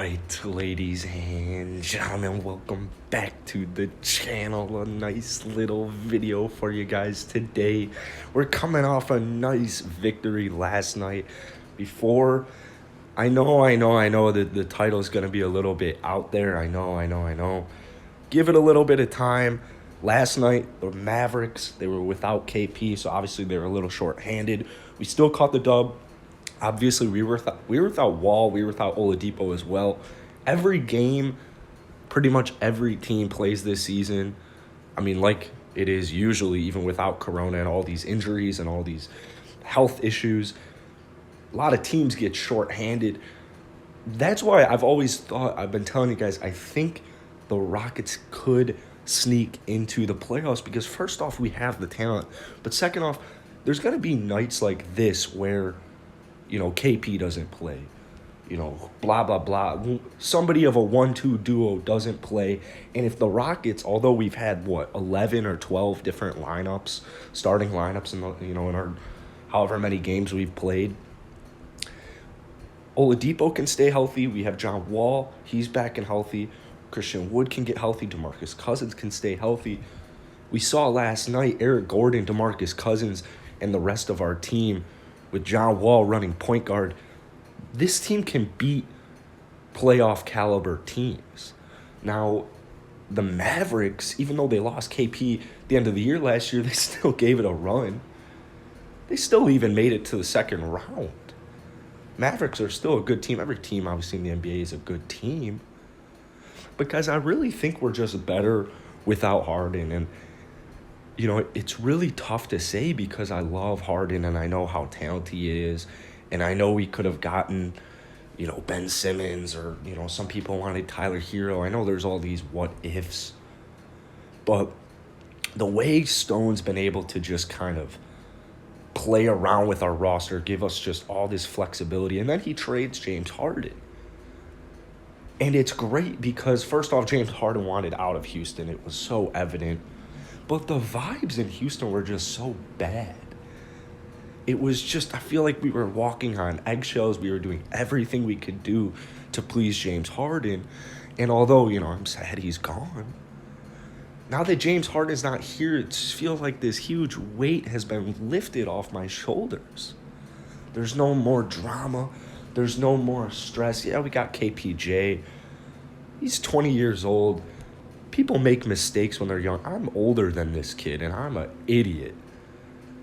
Alright, ladies and gentlemen, welcome back to the channel. A nice little video for you guys today. We're coming off a nice victory last night. Before, I know that the title is going to be a little bit out there. I know. Give it a little bit of time. Last night, the Mavericks, they were without KP, so obviously they were a little short-handed. We still caught the dub. Obviously, we were without Wall, we were without Oladipo as well. Every game, pretty much every team plays this season. I mean, like it is usually, even without Corona and all these injuries and all these health issues. A lot of teams get short-handed. That's why I've been telling you guys, I think the Rockets could sneak into the playoffs because first off, we have the talent. But second off, there's going to be nights like this where KP doesn't play, blah, blah, blah. Somebody of a 1-2 duo doesn't play. And if the Rockets, although we've had, 11 or 12 different lineups, starting lineups in our however many games we've played, Oladipo can stay healthy. We have John Wall. He's back and healthy. Christian Wood can get healthy. DeMarcus Cousins can stay healthy. We saw last night Eric Gordon, DeMarcus Cousins, and the rest of our team with John Wall running point guard. This team can beat playoff caliber teams. Now, the Mavericks, even though they lost KP at the end of the year last year, they still gave it a run. They still even made it to the second round. Mavericks are still a good team. Every team, obviously, in the NBA is a good team. Because I really think we're just better without Harden. And it's really tough to say because I love Harden and I know how talented he is. And I know we could have gotten, Ben Simmons or, some people wanted Tyler Hero. I know there's all these what ifs. But the way Stone's been able to just kind of play around with our roster, give us just all this flexibility. And then he trades James Harden. And it's great because, first off, James Harden wanted out of Houston. It was so evident. But the vibes in Houston were just so bad. It was just, I feel like we were walking on eggshells. We were doing everything we could do to please James Harden. And although, I'm sad he's gone, now that James Harden is not here, it just feels like this huge weight has been lifted off my shoulders. There's no more drama. There's no more stress. Yeah, we got KPJ. He's 20 years old. People make mistakes when they're young. I'm older than this kid, and I'm an idiot.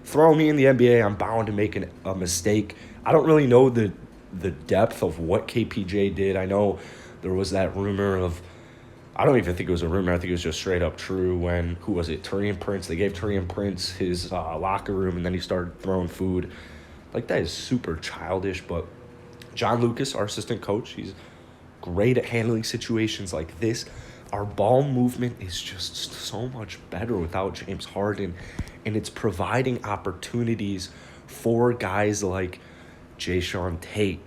Throw me in the NBA, I'm bound to make a mistake. I don't really know the depth of what KPJ did. I know there was that rumor of, I don't even think it was a rumor. I think it was just straight up true when, who was it, Taurean Prince? They gave Taurean Prince his locker room, and then he started throwing food. Like, that is super childish, but John Lucas, our assistant coach, he's great at handling situations like this. Our ball movement is just so much better without James Harden, and it's providing opportunities for guys like Jayshawn Tate,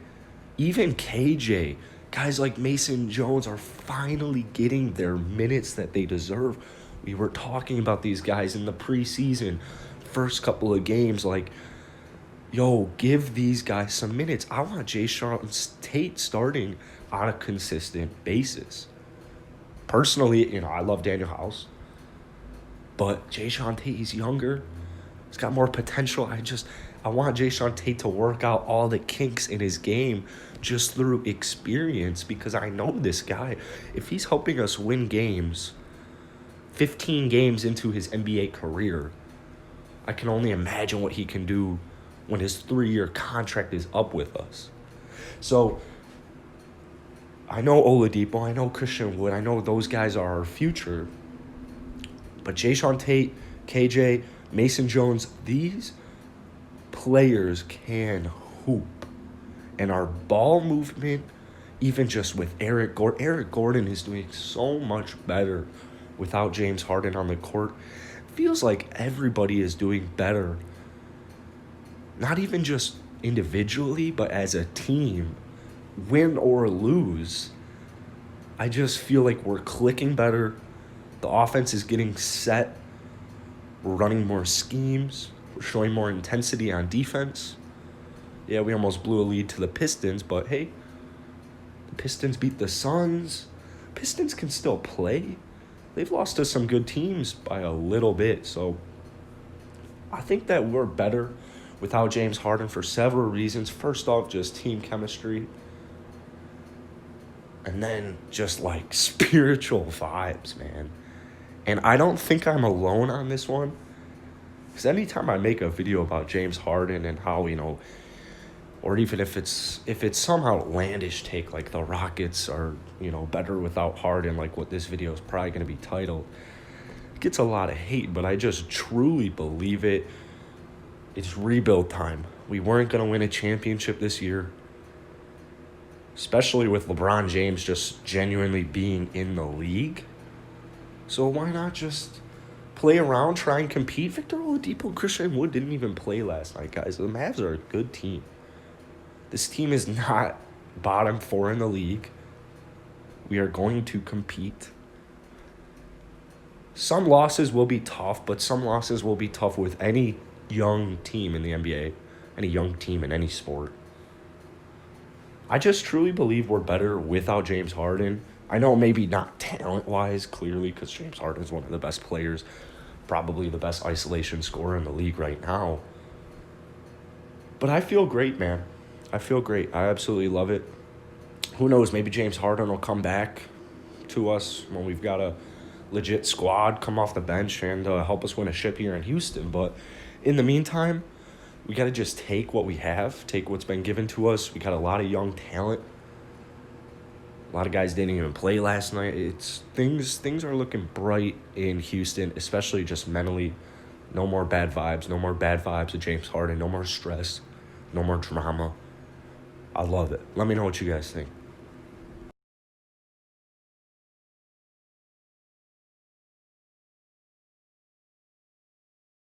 even KJ. Guys like Mason Jones are finally getting their minutes that they deserve. We were talking about these guys in the preseason, first couple of games, like, yo, give these guys some minutes. I want Jayshawn Tate starting on a consistent basis. Personally, I love Daniel House. But Jayshawn Tate, he's younger. He's got more potential. I want Jayshawn Tate to work out all the kinks in his game just through experience because I know this guy. If he's helping us win games, 15 games into his NBA career, I can only imagine what he can do when his 3-year contract is up with us. So I know Oladipo, I know Christian Wood, I know those guys are our future. But Jayshawn Tate, KJ, Mason Jones, these players can hoop. And our ball movement, even just with Eric Gordon is doing so much better without James Harden on the court. Feels like everybody is doing better. Not even just individually, but as a team, win or lose. I just feel like we're clicking better. The offense is getting set. We're running more schemes. We're showing more intensity on defense. Yeah, we almost blew a lead to the Pistons, but hey, the Pistons beat the Suns. Pistons can still play. They've lost to some good teams by a little bit. So I think that we're better without James Harden for several reasons. First off, just team chemistry. And then just like spiritual vibes, man. And I don't think I'm alone on this one. Because anytime I make a video about James Harden and how, or even if it's somehow outlandish take, like the Rockets are, better without Harden, like what this video is probably going to be titled, it gets a lot of hate, but I just truly believe it. It's rebuild time. We weren't going to win a championship this year, especially with LeBron James just genuinely being in the league. So why not just play around, try and compete? Victor Oladipo and Christian Wood didn't even play last night, guys. The Mavs are a good team. This team is not bottom 4 in the league. We are going to compete. Some losses will be tough, but some losses will be tough with any young team in the NBA, any young team in any sport. I just truly believe we're better without James Harden. I know maybe not talent-wise, clearly, because James Harden is one of the best players, probably the best isolation scorer in the league right now. But I feel great, man. I feel great. I absolutely love it. Who knows, maybe James Harden will come back to us when we've got a legit squad come off the bench and help us win a ship here in Houston. But in the meantime, we got to just take what we have, take what's been given to us. We got a lot of young talent. A lot of guys didn't even play last night. Things are looking bright in Houston, especially just mentally. No more bad vibes. No more bad vibes with James Harden. No more stress. No more drama. I love it. Let me know what you guys think.